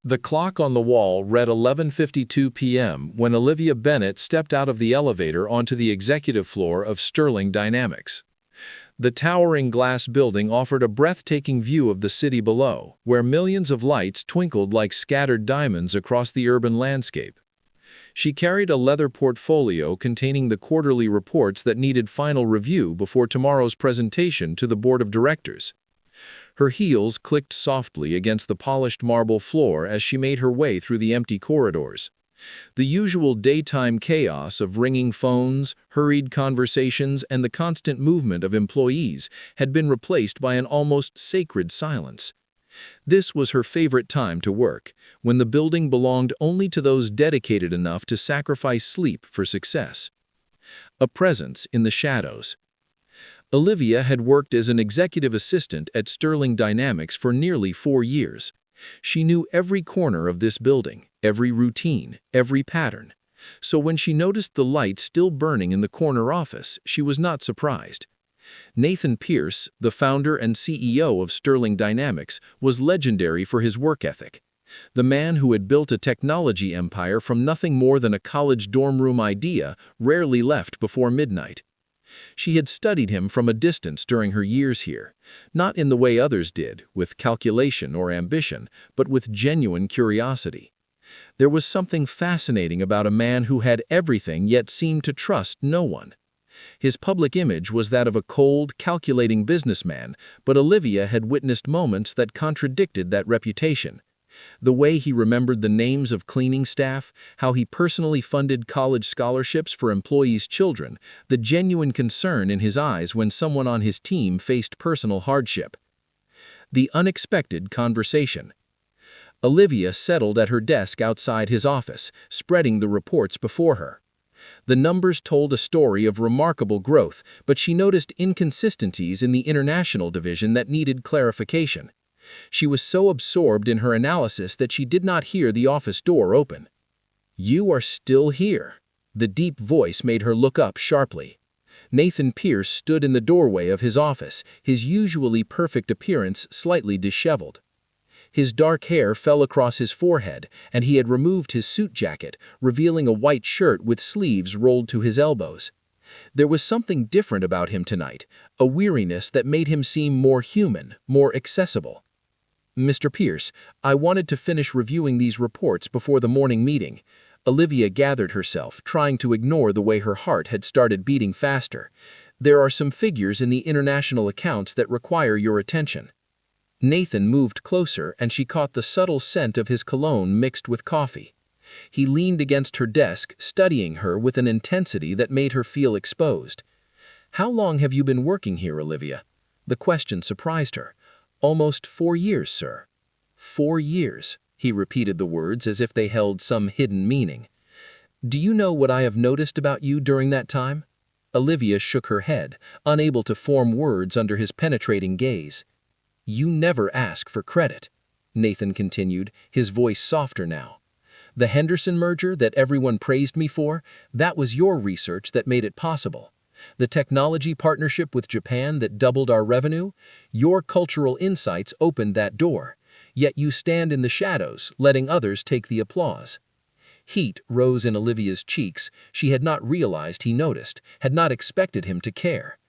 The clock on the wall read 11:52 p.m. when Olivia Bennett stepped out of the elevator onto the executive floor of Sterling Dynamics. The towering glass building offered a breathtaking view of the city below, where millions of lights twinkled like scattered diamonds across the urban landscape. She carried a leather portfolio containing the quarterly reports that needed final review before tomorrow's presentation to the board of directors. Her heels clicked softly against the polished marble floor as she made her way through the empty corridors. The usual daytime chaos of ringing phones, hurried conversations, and the constant movement of employees had been replaced by an almost sacred silence. This was her favorite time to work, when the building belonged only to those dedicated enough to sacrifice sleep for success. A presence in the shadows. Olivia had worked as an executive assistant at Sterling Dynamics for nearly 4 years. She knew every corner of this building, every routine, every pattern. So when she noticed the light still burning in the corner office, she was not surprised. Nathan Pierce, the founder and CEO of Sterling Dynamics, was legendary for his work ethic. The man who had built a technology empire from nothing more than a college dorm room idea rarely left before midnight. She had studied him from a distance during her years here, not in the way others did, with calculation or ambition, but with genuine curiosity. There was something fascinating about a man who had everything yet seemed to trust no one. His public image was that of a cold, calculating businessman, but Olivia had witnessed moments that contradicted that reputation. The way he remembered the names of cleaning staff, how he personally funded college scholarships for employees' children, the genuine concern in his eyes when someone on his team faced personal hardship. The unexpected conversation. Olivia settled at her desk outside his office, spreading the reports before her. The numbers told a story of remarkable growth, but she noticed inconsistencies in the international division that needed clarification. She was so absorbed in her analysis that she did not hear the office door open. "You are still here." The deep voice made her look up sharply. Nathan Pierce stood in the doorway of his office, his usually perfect appearance slightly disheveled. His dark hair fell across his forehead, and he had removed his suit jacket, revealing a white shirt with sleeves rolled to his elbows. There was something different about him tonight, a weariness that made him seem more human, more accessible. "Mr. Pierce, I wanted to finish reviewing these reports before the morning meeting." Olivia gathered herself, trying to ignore the way her heart had started beating faster. "There are some figures in the international accounts that require your attention." Nathan moved closer, and she caught the subtle scent of his cologne mixed with coffee. He leaned against her desk, studying her with an intensity that made her feel exposed. "How long have you been working here, Olivia?" The question surprised her. "Almost 4 years, sir." 4 years, he repeated the words as if they held some hidden meaning. "Do you know what I have noticed about you during that time?" Olivia shook her head, unable to form words under his penetrating gaze. "You never ask for credit," Nathan continued, his voice softer now. "The Henderson merger that everyone praised me for, that was your research that made it possible. The technology partnership with Japan that doubled our revenue, your cultural insights opened that door, yet you stand in the shadows, letting others take the applause." Heat rose in Olivia's cheeks. She had not realized he noticed, had not expected him to care.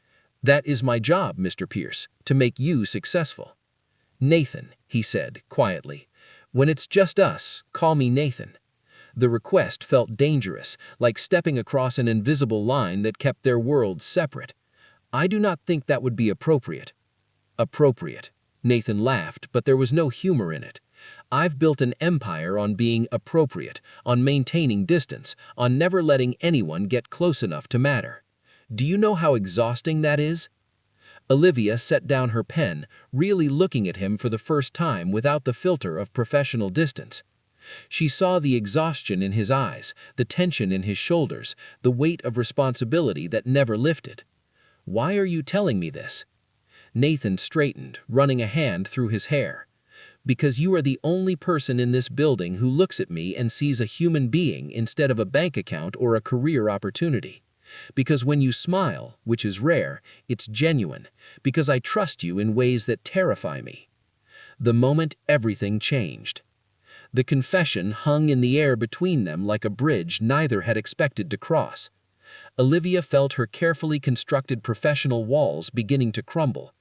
"That is my job, Mr. Pierce, to make you successful." "Nathan," he said, quietly. "When it's just us, call me Nathan." The request felt dangerous, like stepping across an invisible line that kept their worlds separate. "I do not think that would be appropriate." "Appropriate." Nathan laughed, but there was no humor in it. "I've built an empire on being appropriate, on maintaining distance, on never letting anyone get close enough to matter. Do you know how exhausting that is?" Olivia set down her pen, really looking at him for the first time without the filter of professional distance. She saw the exhaustion in his eyes, the tension in his shoulders, the weight of responsibility that never lifted. "Why are you telling me this?" Nathan straightened, running a hand through his hair. "Because you are the only person in this building who looks at me and sees a human being instead of a bank account or a career opportunity. Because when you smile, which is rare, it's genuine. Because I trust you in ways that terrify me." The moment everything changed. The confession hung in the air between them like a bridge neither had expected to cross. Olivia felt her carefully constructed professional walls beginning to crumble.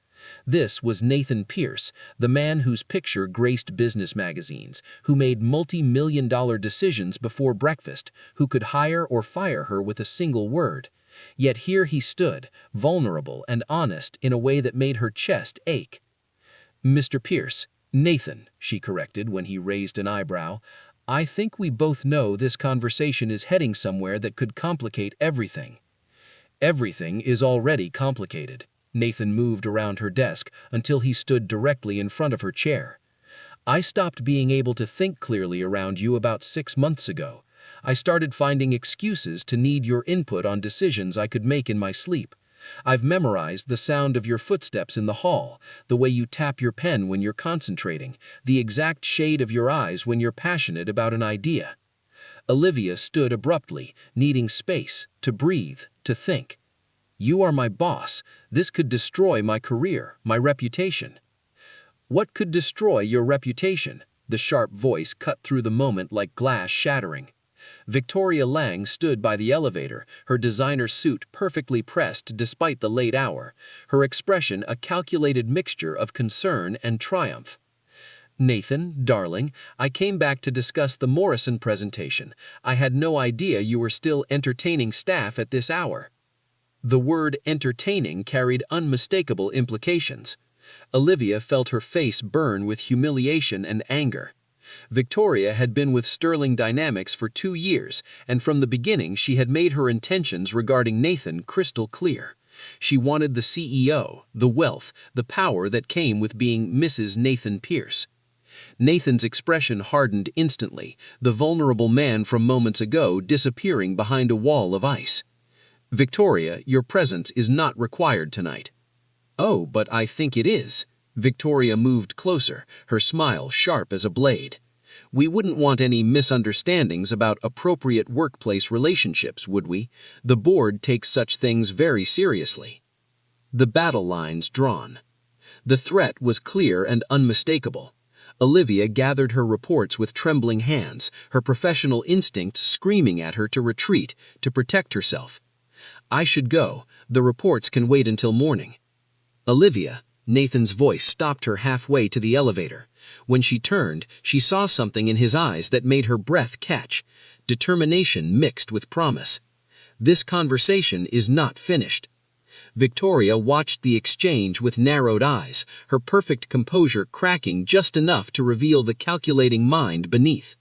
This was Nathan Pierce, the man whose picture graced business magazines, who made multi-million-dollar decisions before breakfast, who could hire or fire her with a single word. Yet here he stood, vulnerable and honest in a way that made her chest ache. "Mr. Pierce, Nathan," she corrected when he raised an eyebrow, "I think we both know this conversation is heading somewhere that could complicate everything." "Everything is already complicated." Nathan moved around her desk until he stood directly in front of her chair. "I stopped being able to think clearly around you about 6 months ago. I started finding excuses to need your input on decisions I could make in my sleep. I've memorized the sound of your footsteps in the hall, the way you tap your pen when you're concentrating, the exact shade of your eyes when you're passionate about an idea." Olivia stood abruptly, needing space, to breathe, to think. "You are my boss. This could destroy my career, my reputation." "What could destroy your reputation?" The sharp voice cut through the moment like glass shattering. Victoria Lang stood by the elevator, her designer suit perfectly pressed despite the late hour, her expression a calculated mixture of concern and triumph. "Nathan, darling, I came back to discuss the Morrison presentation. I had no idea you were still entertaining staff at this hour." The word entertaining carried unmistakable implications. Olivia felt her face burn with humiliation and anger. Victoria had been with Sterling Dynamics for 2 years, and from the beginning she had made her intentions regarding Nathan crystal clear. She wanted the CEO, the wealth, the power that came with being Mrs. Nathan Pierce. Nathan's expression hardened instantly, the vulnerable man from moments ago disappearing behind a wall of ice. "Victoria, your presence is not required tonight." "Oh, but I think it is." Victoria moved closer, her smile sharp as a blade. "We wouldn't want any misunderstandings about appropriate workplace relationships, would we? The board takes such things very seriously." The battle lines drawn. The threat was clear and unmistakable. Olivia gathered her reports with trembling hands, her professional instincts screaming at her to retreat, to protect herself. "I should go. The reports can wait until morning." "Olivia," Nathan's voice stopped her halfway to the elevator. When she turned, she saw something in his eyes that made her breath catch, determination mixed with promise. "This conversation is not finished." Victoria watched the exchange with narrowed eyes, her perfect composure cracking just enough to reveal the calculating mind beneath.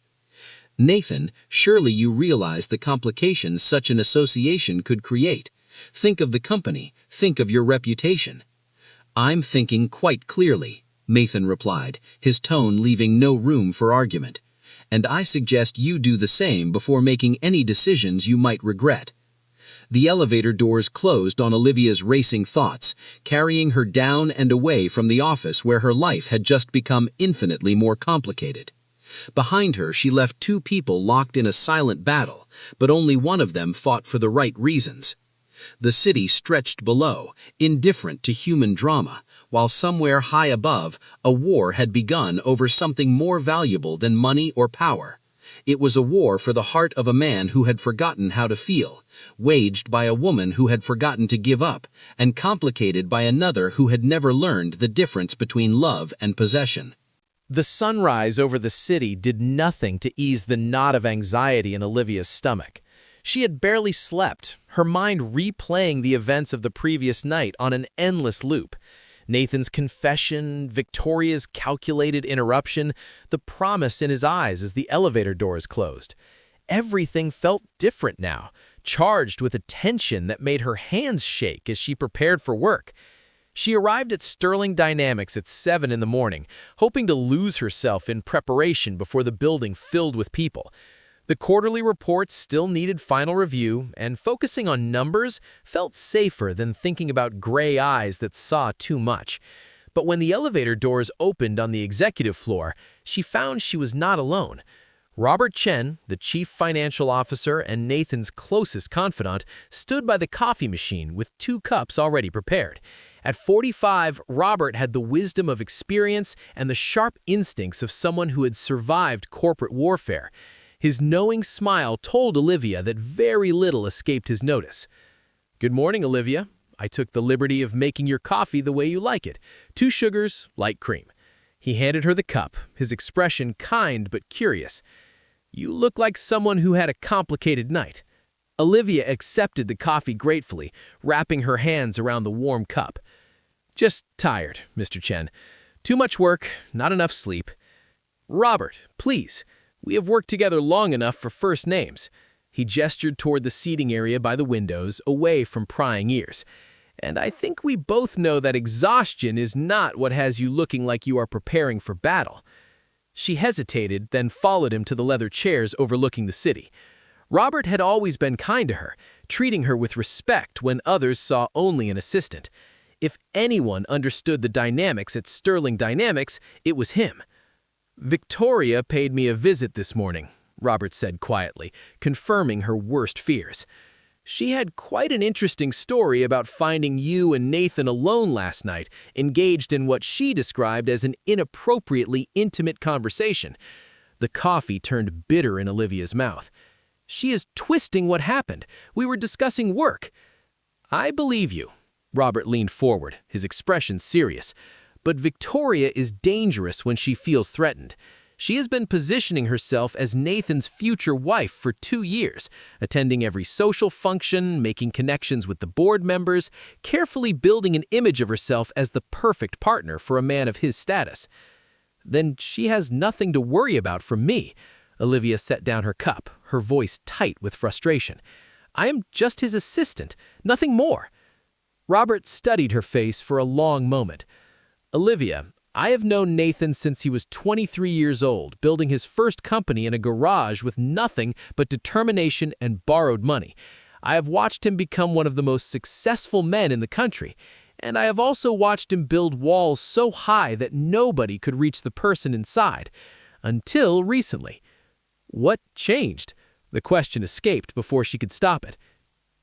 "Nathan, surely you realize the complications such an association could create. Think of the company, think of your reputation." "I'm thinking quite clearly," Nathan replied, his tone leaving no room for argument. "And I suggest you do the same before making any decisions you might regret." The elevator doors closed on Olivia's racing thoughts, carrying her down and away from the office where her life had just become infinitely more complicated. Behind her, she left 2 people locked in a silent battle, but only one of them fought for the right reasons. The city stretched below, indifferent to human drama, while somewhere high above, a war had begun over something more valuable than money or power. It was a war for the heart of a man who had forgotten how to feel, waged by a woman who had forgotten to give up, and complicated by another who had never learned the difference between love and possession. The sunrise over the city did nothing to ease the knot of anxiety in Olivia's stomach. She had barely slept, her mind replaying the events of the previous night on an endless loop. Nathan's confession, Victoria's calculated interruption, the promise in his eyes as the elevator doors closed. Everything felt different now, charged with a tension that made her hands shake as she prepared for work. She arrived at Sterling Dynamics at 7 in the morning, hoping to lose herself in preparation before the building filled with people. The quarterly reports still needed final review, and focusing on numbers felt safer than thinking about gray eyes that saw too much. But when the elevator doors opened on the executive floor, she found she was not alone. Robert Chen, the chief financial officer and Nathan's closest confidant, stood by the coffee machine with 2 cups already prepared. At 45, Robert had the wisdom of experience and the sharp instincts of someone who had survived corporate warfare. His knowing smile told Olivia that very little escaped his notice. "Good morning, Olivia. I took the liberty of making your coffee the way you like it. 2 sugars, light cream." He handed her the cup, his expression kind but curious. "You look like someone who had a complicated night." Olivia accepted the coffee gratefully, wrapping her hands around the warm cup. "Just tired, Mr. Chen. Too much work, not enough sleep." "Robert, please. We have worked together long enough for first names." He gestured toward the seating area by the windows, away from prying ears. "And I think we both know that exhaustion is not what has you looking like you are preparing for battle." She hesitated, then followed him to the leather chairs overlooking the city. Robert had always been kind to her, treating her with respect when others saw only an assistant. If anyone understood the dynamics at Sterling Dynamics, it was him. "Victoria paid me a visit this morning," Robert said quietly, confirming her worst fears. "She had quite an interesting story about finding you and Nathan alone last night, engaged in what she described as an inappropriately intimate conversation." The coffee turned bitter in Olivia's mouth. "She is twisting what happened. We were discussing work." "I believe you." Robert leaned forward, his expression serious. "But Victoria is dangerous when she feels threatened. She has been positioning herself as Nathan's future wife for 2 years, attending every social function, making connections with the board members, carefully building an image of herself as the perfect partner for a man of his status." "Then she has nothing to worry about from me." Olivia set down her cup, her voice tight with frustration. "I am just his assistant, nothing more." Robert studied her face for a long moment. "Olivia, I have known Nathan since he was 23 years old, building his first company in a garage with nothing but determination and borrowed money. I have watched him become one of the most successful men in the country, and I have also watched him build walls so high that nobody could reach the person inside. Until recently." "What changed?" The question escaped before she could stop it.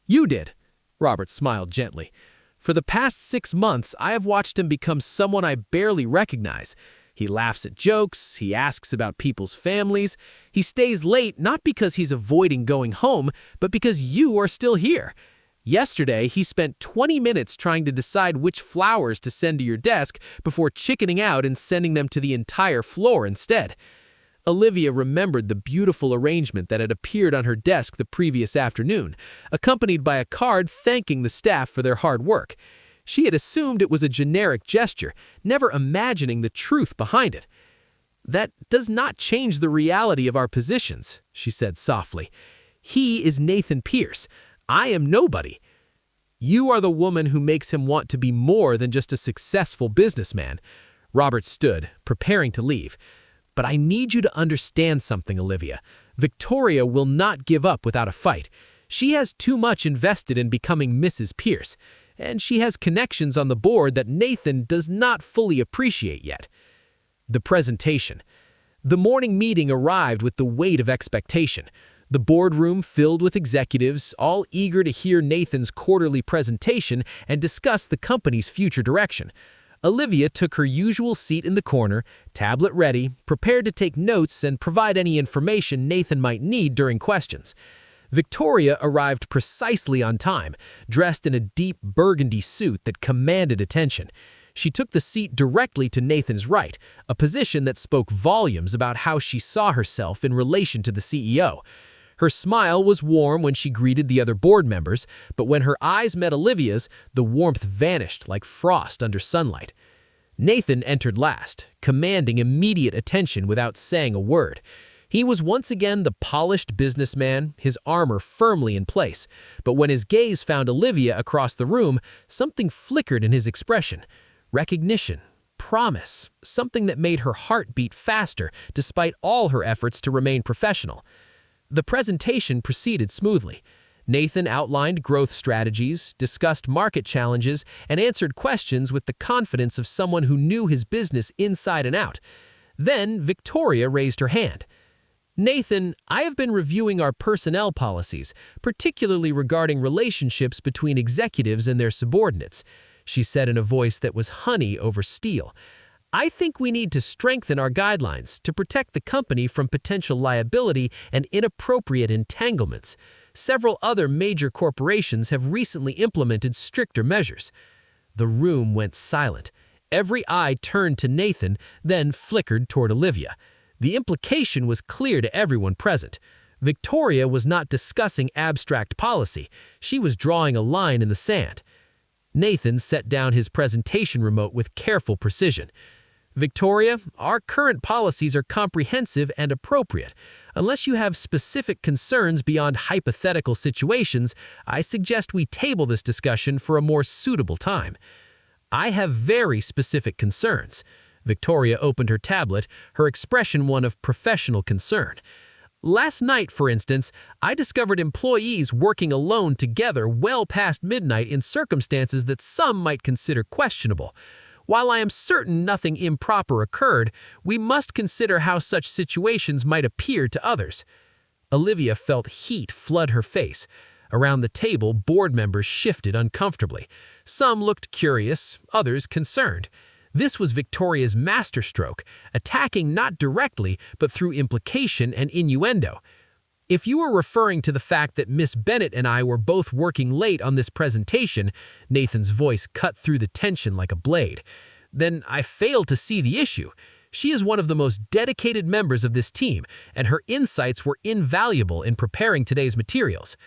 "You did." Robert smiled gently. "For the past 6 months, I have watched him become someone I barely recognize. He laughs at jokes, he asks about people's families. He stays late not because he's avoiding going home, but because you are still here. Yesterday, he spent 20 minutes trying to decide which flowers to send to your desk before chickening out and sending them to the entire floor instead." Olivia remembered the beautiful arrangement that had appeared on her desk the previous afternoon, accompanied by a card thanking the staff for their hard work. She had assumed it was a generic gesture, never imagining the truth behind it. "That does not change the reality of our positions," she said softly. "He is Nathan Pierce. I am nobody. You are the woman who makes him want to be more than just a successful businessman." Robert stood, preparing to leave. "But I need you to understand something, Olivia. Victoria will not give up without a fight. She has too much invested in becoming Mrs. Pierce, and she has connections on the board that Nathan does not fully appreciate yet." The presentation. The morning meeting arrived with the weight of expectation. The boardroom filled with executives, all eager to hear Nathan's quarterly presentation and discuss the company's future direction. Olivia took her usual seat in the corner, tablet ready, prepared to take notes and provide any information Nathan might need during questions. Victoria arrived precisely on time, dressed in a deep burgundy suit that commanded attention. She took the seat directly to Nathan's right, a position that spoke volumes about how she saw herself in relation to the CEO. Her smile was warm when she greeted the other board members, but when her eyes met Olivia's, the warmth vanished like frost under sunlight. Nathan entered last, commanding immediate attention without saying a word. He was once again the polished businessman, his armor firmly in place, but when his gaze found Olivia across the room, something flickered in his expression. Recognition, promise, something that made her heart beat faster despite all her efforts to remain professional. The presentation proceeded smoothly. Nathan outlined growth strategies, discussed market challenges, and answered questions with the confidence of someone who knew his business inside and out. Then Victoria raised her hand. "Nathan, I have been reviewing our personnel policies, particularly regarding relationships between executives and their subordinates." she said in a voice that was honey over steel. "I think we need to strengthen our guidelines to protect the company from potential liability and inappropriate entanglements. Several other major corporations have recently implemented stricter measures." The room went silent. Every eye turned to Nathan, then flickered toward Olivia. The implication was clear to everyone present. Victoria was not discussing abstract policy. She was drawing a line in the sand. Nathan set down his presentation remote with careful precision. "Victoria, our current policies are comprehensive and appropriate. Unless you have specific concerns beyond hypothetical situations, I suggest we table this discussion for a more suitable time." "I have very specific concerns." Victoria opened her tablet, her expression one of professional concern. "Last night, for instance, I discovered employees working alone together well past midnight in circumstances that some might consider questionable. While I am certain nothing improper occurred, we must consider how such situations might appear to others." Olivia felt heat flood her face. Around the table, board members shifted uncomfortably. Some looked curious, others concerned. This was Victoria's masterstroke, attacking not directly but through implication and innuendo. "If you are referring to the fact that Miss Bennett and I were both working late on this presentation," Nathan's voice cut through the tension like a blade, "then I fail to see the issue. She is one of the most dedicated members of this team, and her insights were invaluable in preparing today's materials."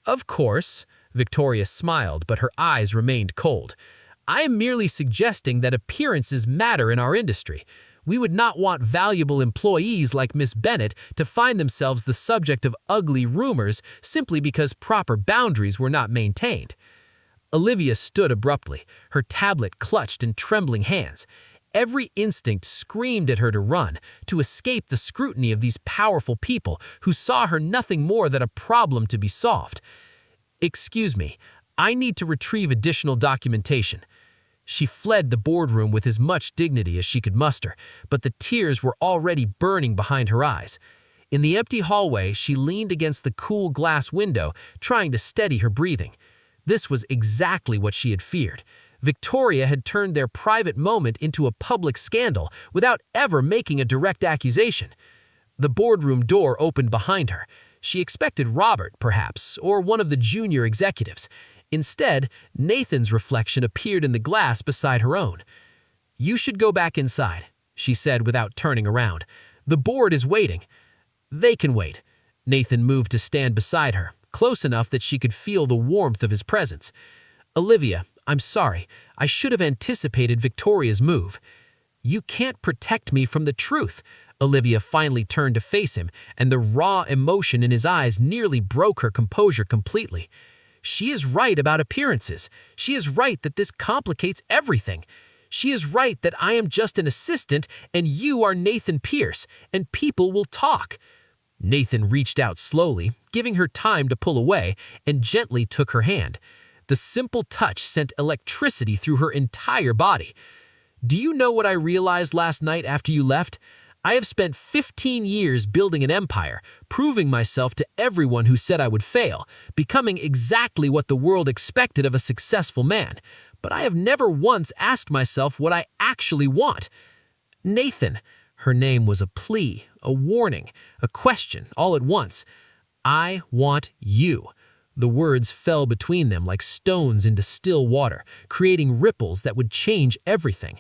"Of course," Victoria smiled, but her eyes remained cold. "I am merely suggesting that appearances matter in our industry. We would not want valuable employees like Miss Bennett to find themselves the subject of ugly rumors simply because proper boundaries were not maintained." Olivia stood abruptly, her tablet clutched in trembling hands. Every instinct screamed at her to run, to escape the scrutiny of these powerful people who saw her nothing more than a problem to be solved. "Excuse me, I need to retrieve additional documentation." She fled the boardroom with as much dignity as she could muster, but the tears were already burning behind her eyes. In the empty hallway, she leaned against the cool glass window, trying to steady her breathing. This was exactly what she had feared. Victoria had turned their private moment into a public scandal without ever making a direct accusation. The boardroom door opened behind her. She expected Robert, perhaps, or one of the junior executives. Instead, Nathan's reflection appeared in the glass beside her own. "You should go back inside," she said without turning around. "The board is waiting." "They can wait." Nathan moved to stand beside her, close enough that she could feel the warmth of his presence. "Olivia, I'm sorry. I should have anticipated Victoria's move." "You can't protect me from the truth." Olivia finally turned to face him, and the raw emotion in his eyes nearly broke her composure completely. "She is right about appearances. She is right that this complicates everything. She is right that I am just an assistant and you are Nathan Pierce, and people will talk." Nathan reached out slowly, giving her time to pull away, and gently took her hand. The simple touch sent electricity through her entire body. "Do you know what I realized last night after you left? I have spent 15 years building an empire, proving myself to everyone who said I would fail, becoming exactly what the world expected of a successful man. But I have never once asked myself what I actually want." "Nathan," her name was a plea, a warning, a question, all at once. "I want you." The words fell between them like stones into still water, creating ripples that would change everything.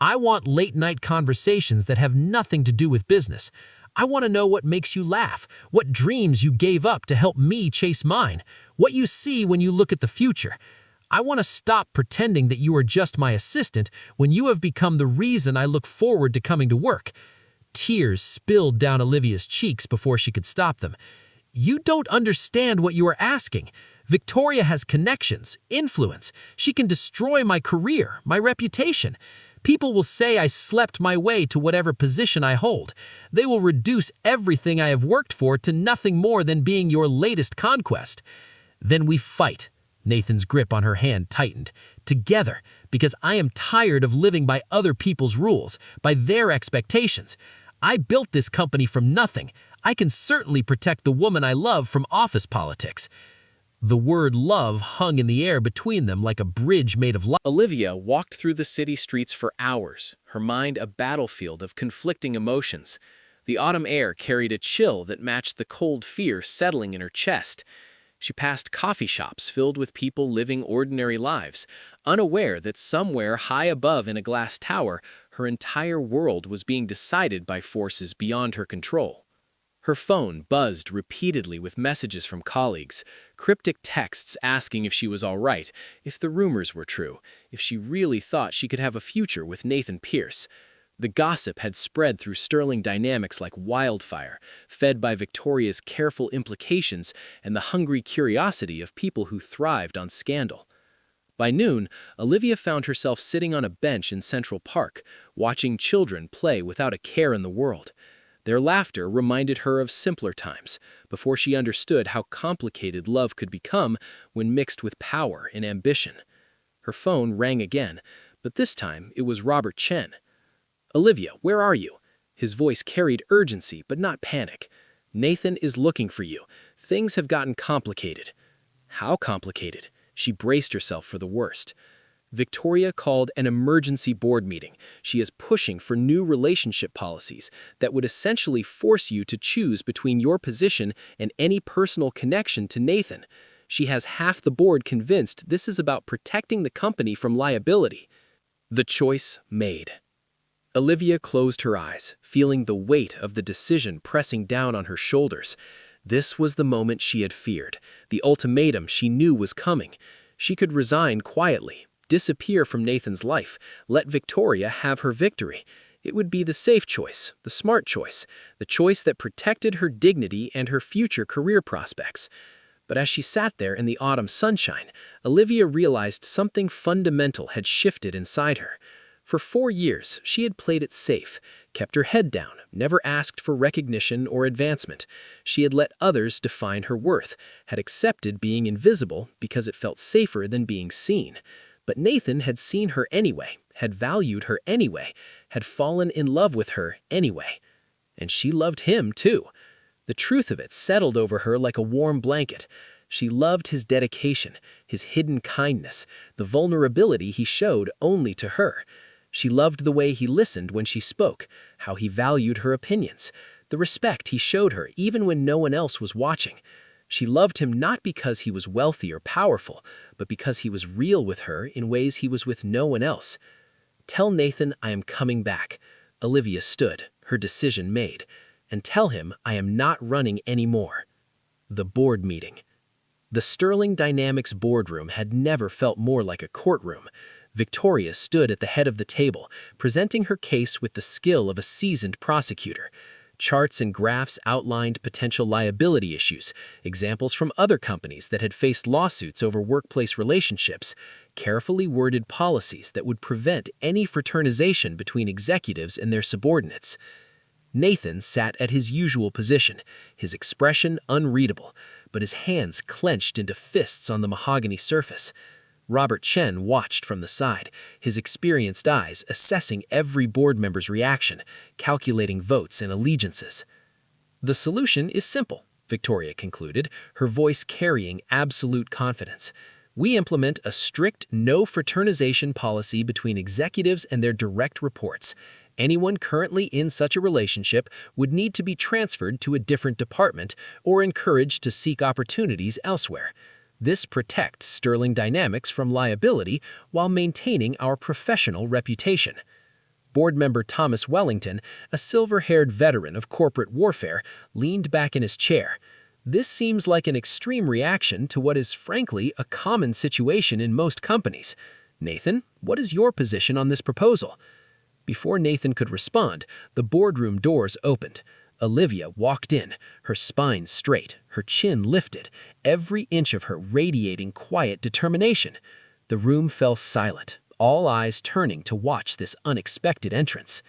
"I want late-night conversations that have nothing to do with business. I want to know what makes you laugh, what dreams you gave up to help me chase mine, what you see when you look at the future. I want to stop pretending that you are just my assistant when you have become the reason I look forward to coming to work." Tears spilled down Olivia's cheeks before she could stop them. "You don't understand what you are asking. Victoria has connections, influence. She can destroy my career, my reputation. People will say I slept my way to whatever position I hold. They will reduce everything I have worked for to nothing more than being your latest conquest. Then we fight." Nathan's grip on her hand tightened. "Together, because I am tired of living by other people's rules, by their expectations. I built this company from nothing. I can certainly protect the woman I love from office politics." The word love hung in the air between them like a bridge made of light. Olivia walked through the city streets for hours, her mind a battlefield of conflicting emotions. The autumn air carried a chill that matched the cold fear settling in her chest. She passed coffee shops filled with people living ordinary lives, unaware that somewhere high above in a glass tower, her entire world was being decided by forces beyond her control. Her phone buzzed repeatedly with messages from colleagues, cryptic texts asking if she was all right, if the rumors were true, if she really thought she could have a future with Nathan Pierce. The gossip had spread through Sterling Dynamics like wildfire, fed by Victoria's careful implications and the hungry curiosity of people who thrived on scandal. By noon, Olivia found herself sitting on a bench in Central Park, watching children play without a care in the world. Their laughter reminded her of simpler times, before she understood how complicated love could become when mixed with power and ambition. Her phone rang again, but this time it was Robert Chen. "Olivia, where are you?" His voice carried urgency, but not panic. "Nathan is looking for you. Things have gotten complicated." How complicated? She braced herself for the worst. Victoria called an emergency board meeting. She is pushing for new relationship policies that would essentially force you to choose between your position and any personal connection to Nathan. She has half the board convinced this is about protecting the company from liability. The choice made. Olivia closed her eyes, feeling the weight of the decision pressing down on her shoulders. This was the moment she had feared, the ultimatum she knew was coming. She could resign quietly, disappear from Nathan's life, let Victoria have her victory. It would be the safe choice, the smart choice, the choice that protected her dignity and her future career prospects. But as she sat there in the autumn sunshine, Olivia realized something fundamental had shifted inside her. For 4 years, she had played it safe, kept her head down, never asked for recognition or advancement. She had let others define her worth, had accepted being invisible because it felt safer than being seen. But Nathan had seen her anyway, had valued her anyway, had fallen in love with her anyway. And she loved him too. The truth of it settled over her like a warm blanket. She loved his dedication, his hidden kindness, the vulnerability he showed only to her. She loved the way he listened when she spoke, how he valued her opinions, the respect he showed her even when no one else was watching. She loved him not because he was wealthy or powerful, but because he was real with her in ways he was with no one else. "Tell Nathan I am coming back." Olivia stood, her decision made. "And tell him I am not running anymore." The board meeting. The Sterling Dynamics boardroom had never felt more like a courtroom. Victoria stood at the head of the table, presenting her case with the skill of a seasoned prosecutor. Charts and graphs outlined potential liability issues, examples from other companies that had faced lawsuits over workplace relationships, carefully worded policies that would prevent any fraternization between executives and their subordinates. Nathan sat at his usual position, his expression unreadable, but his hands clenched into fists on the mahogany surface. Robert Chen watched from the side, his experienced eyes assessing every board member's reaction, calculating votes and allegiances. "The solution is simple," Victoria concluded, her voice carrying absolute confidence. "We implement a strict no-fraternization policy between executives and their direct reports. Anyone currently in such a relationship would need to be transferred to a different department or encouraged to seek opportunities elsewhere. This protects Sterling Dynamics from liability while maintaining our professional reputation." Board member Thomas Wellington, a silver-haired veteran of corporate warfare, leaned back in his chair. "This seems like an extreme reaction to what is frankly a common situation in most companies. Nathan, what is your position on this proposal?" Before Nathan could respond, the boardroom doors opened. Olivia walked in, her spine straight, her chin lifted, every inch of her radiating quiet determination. The room fell silent, all eyes turning to watch this unexpected entrance.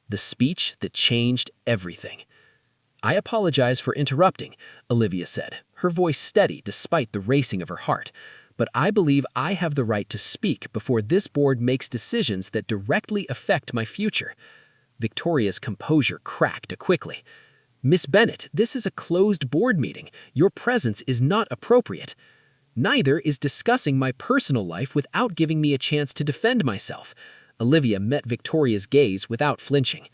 The speech that changed everything. "I apologize for interrupting," Olivia said, her voice steady despite the racing of her heart. "But I believe I have the right to speak before this board makes decisions that directly affect my future." Victoria's composure cracked quickly. "Miss Bennett, this is a closed board meeting. Your presence is not appropriate." Neither is discussing my personal life without giving me a chance to defend myself. Olivia met Victoria's gaze without flinching.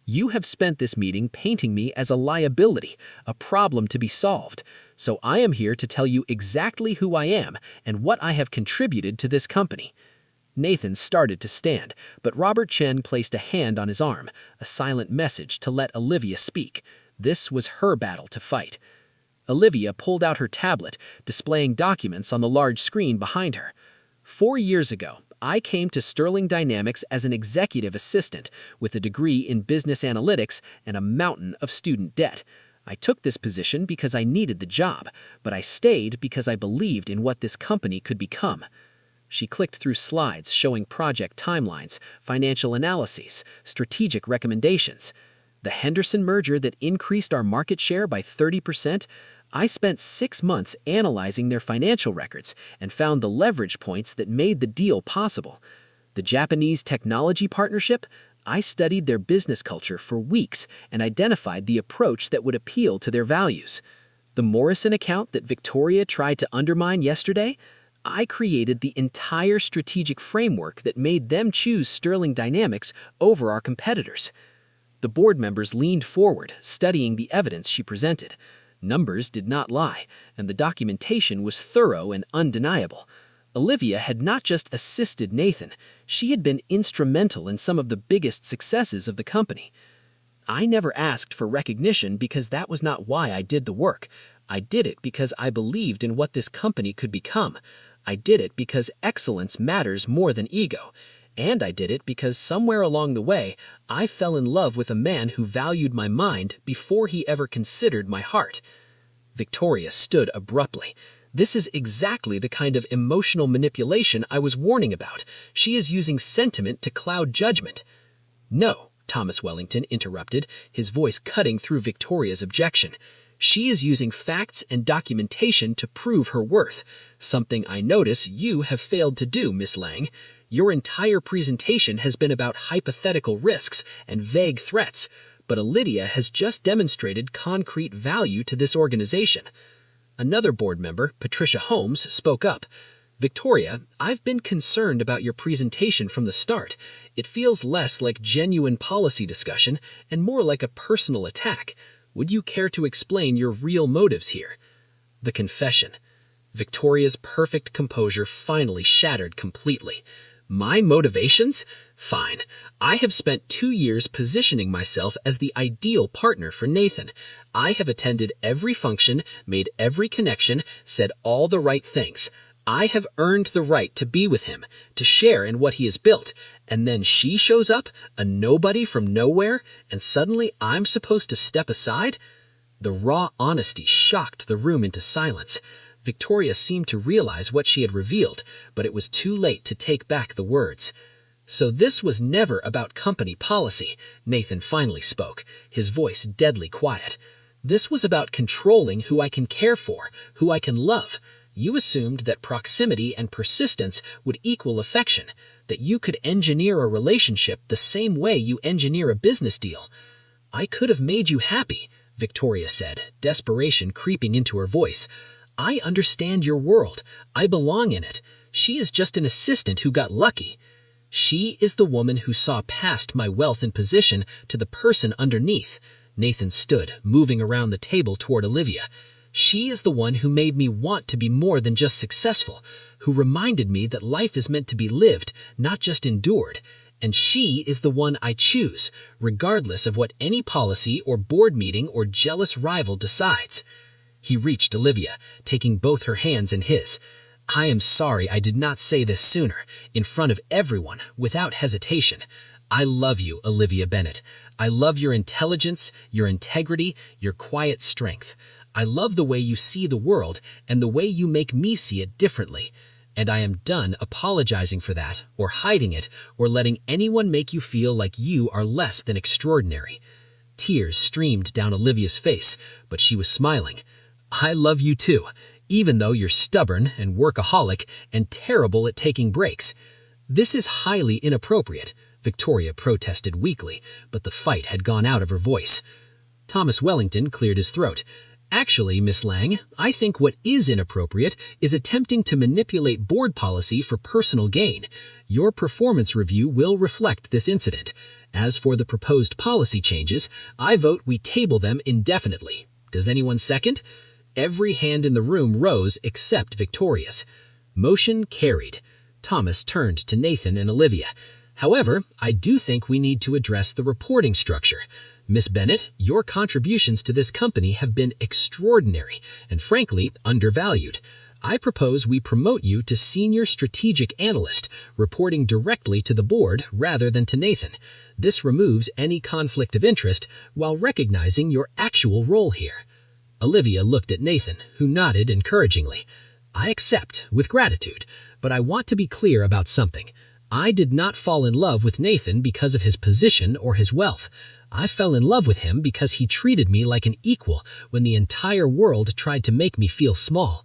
You have spent this meeting painting me as a liability, a problem to be solved. So I am here to tell you exactly who I am and what I have contributed to this company. Nathan started to stand, but Robert Chen placed a hand on his arm, a silent message to let Olivia speak. This was her battle to fight. Olivia pulled out her tablet, displaying documents on the large screen behind her. 4 years ago, I came to Sterling Dynamics as an executive assistant with a degree in business analytics and a mountain of student debt. I took this position because I needed the job, but I stayed because I believed in what this company could become. She clicked through slides showing project timelines, financial analyses, strategic recommendations. The Henderson merger that increased our market share by 30%, I spent 6 months analyzing their financial records and found the leverage points that made the deal possible. The Japanese technology partnership, I studied their business culture for weeks and identified the approach that would appeal to their values. The Morrison account that Victoria tried to undermine yesterday, I created the entire strategic framework that made them choose Sterling Dynamics over our competitors. The board members leaned forward, studying the evidence she presented. Numbers did not lie, and the documentation was thorough and undeniable. Olivia had not just assisted Nathan, she had been instrumental in some of the biggest successes of the company. I never asked for recognition because that was not why I did the work. I did it because I believed in what this company could become. I did it because excellence matters more than ego. And I did it because somewhere along the way, I fell in love with a man who valued my mind before he ever considered my heart. Victoria stood abruptly. This is exactly the kind of emotional manipulation I was warning about. She is using sentiment to cloud judgment. No, Thomas Wellington interrupted, his voice cutting through Victoria's objection. She is using facts and documentation to prove her worth, something I notice you have failed to do, Miss Lang. Your entire presentation has been about hypothetical risks and vague threats, but Olivia has just demonstrated concrete value to this organization. Another board member, Patricia Holmes, spoke up. Victoria, I've been concerned about your presentation from the start. It feels less like genuine policy discussion and more like a personal attack. Would you care to explain your real motives here? The confession. Victoria's perfect composure finally shattered completely. My motivations? Fine. I have spent 2 years positioning myself as the ideal partner for Nathan. I have attended every function, made every connection, said all the right things. I have earned the right to be with him, to share in what he has built. And then she shows up, a nobody from nowhere, and suddenly I'm supposed to step aside? The raw honesty shocked the room into silence. Victoria seemed to realize what she had revealed, but it was too late to take back the words. So this was never about company policy, Nathan finally spoke, his voice deadly quiet. This was about controlling who I can care for, who I can love. You assumed that proximity and persistence would equal affection, that you could engineer a relationship the same way you engineer a business deal. I could have made you happy, Victoria said, desperation creeping into her voice. I understand your world. I belong in it. She is just an assistant who got lucky. She is the woman who saw past my wealth and position to the person underneath. Nathan stood, moving around the table toward Olivia. She is the one who made me want to be more than just successful, who reminded me that life is meant to be lived, not just endured. And she is the one I choose, regardless of what any policy or board meeting or jealous rival decides. He reached Olivia, taking both her hands in his. I am sorry I did not say this sooner, in front of everyone, without hesitation. I love you, Olivia Bennett. I love your intelligence, your integrity, your quiet strength. I love the way you see the world and the way you make me see it differently. And I am done apologizing for that, or hiding it, or letting anyone make you feel like you are less than extraordinary. Tears streamed down Olivia's face, but she was smiling. I love you too, even though you're stubborn and workaholic and terrible at taking breaks. This is highly inappropriate, Victoria protested weakly, but the fight had gone out of her voice. Thomas Wellington cleared his throat. Actually, Miss Lang, I think what is inappropriate is attempting to manipulate board policy for personal gain. Your performance review will reflect this incident. As for the proposed policy changes, I vote we table them indefinitely. Does anyone second? Every hand in the room rose except Victoria's. Motion carried. Thomas turned to Nathan and Olivia. However, I do think we need to address the reporting structure. Miss Bennett, your contributions to this company have been extraordinary and frankly undervalued. I propose we promote you to Senior Strategic Analyst, reporting directly to the board rather than to Nathan. This removes any conflict of interest while recognizing your actual role here. Olivia looked at Nathan, who nodded encouragingly. I accept, with gratitude, but I want to be clear about something. I did not fall in love with Nathan because of his position or his wealth. I fell in love with him because he treated me like an equal when the entire world tried to make me feel small.